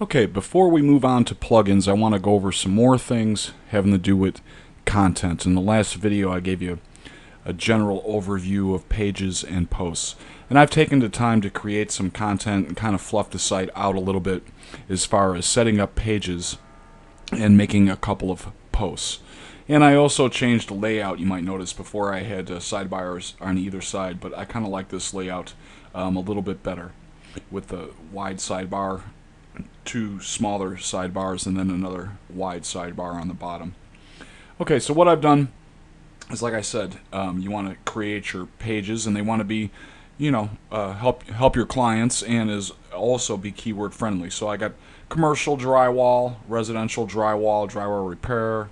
Okay, before we move on to plugins, I want to go over some more things having to do with content. In the last video, I gave you a general overview of pages and posts. And I've taken the time to create some content and kind of fluff the site out a little bit as far as setting up pages and making a couple of posts. And I also changed the layout. You might notice before I had sidebars on either side, but I kind of like this layout a little bit better with the wide sidebar, two smaller sidebars, and then another wide sidebar on the bottom. Okay, so what I've done is, like I said, you want to create your pages, and they want to be, help your clients, and is also be keyword friendly. So I got commercial drywall, residential drywall, drywall repair,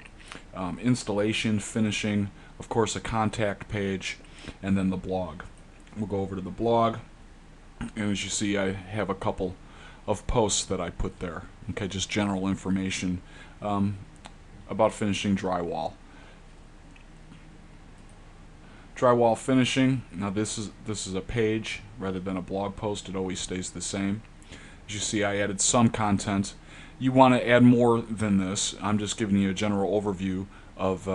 installation, finishing, of course a contact page, and then the blog. We'll go over to the blog, and as you see, I have a couple of posts that I put there. Okay, just general information about finishing drywall. Drywall finishing. Now this is a page rather than a blog post. It always stays the same. As you see, I added some content. You want to add more than this. I'm just giving you a general overview of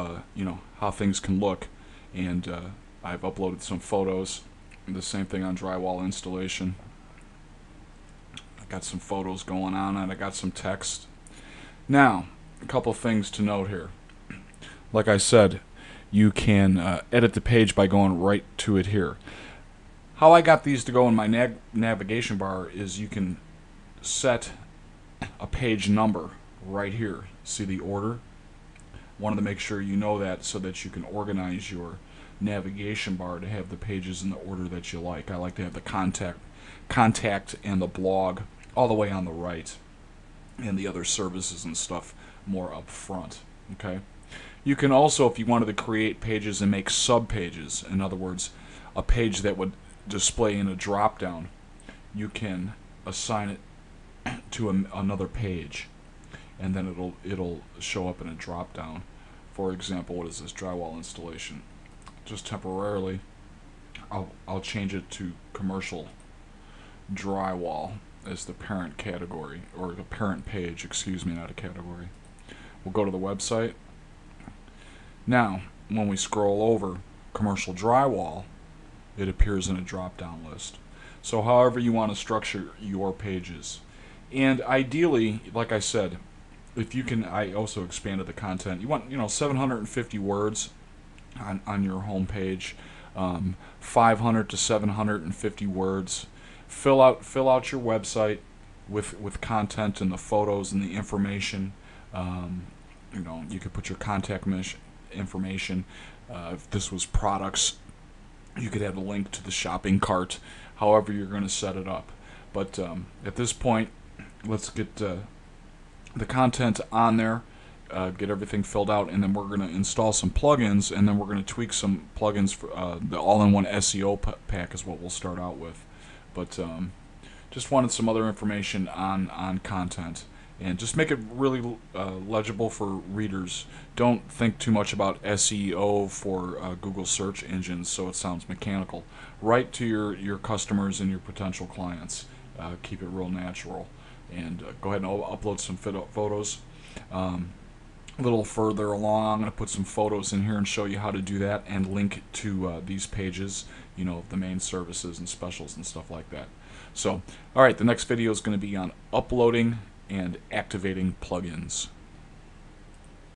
how things can look, and I've uploaded some photos. The same thing on drywall installation. I got some photos going on, and I got some text. Now, a couple things to note here. Like I said, you can edit the page by going right to it here. How I got these to go in my navigation bar is you can set a page number right here. See the order? Wanted to make sure you know that so that you can organize your navigation bar to have the pages in the order that you like. I like to have the contact and the blog all the way on the right, and the other services and stuff more up front. Okay. You can also, if you wanted to create pages and make sub-pages, in other words, a page that would display in a drop-down, you can assign it to another page, and then it'll show up in a drop-down. For example, what is this? Drywall installation. Just temporarily, I'll change it to commercial drywall as the parent category, or the parent page, excuse me, not a category. We'll go to the website. Now, when we scroll over commercial drywall, it appears in a drop-down list. So however you want to structure your pages. And ideally, like I said, if you can, I also expanded the content. You want, 750 words on your home page, 500 to 750 words. Fill out your website with content and the photos and the information. You could put your contact information. If this was products, you could add a link to the shopping cart, however you're going to set it up. But at this point, let's get the content on there, get everything filled out, and then we're going to install some plugins, and then we're going to tweak some plugins for the all-in-one SEO pack is what we'll start out with. But just wanted some other information on content, and just make it really legible for readers. Don't think too much about SEO for Google search engines so it sounds mechanical. Write to your customers and your potential clients. Keep it real natural, and go ahead and upload some photos. A little further along, I'm going to put some photos in here and show you how to do that, and link to these pages, the main services and specials and stuff like that. So, alright, the next video is going to be on uploading and activating plugins.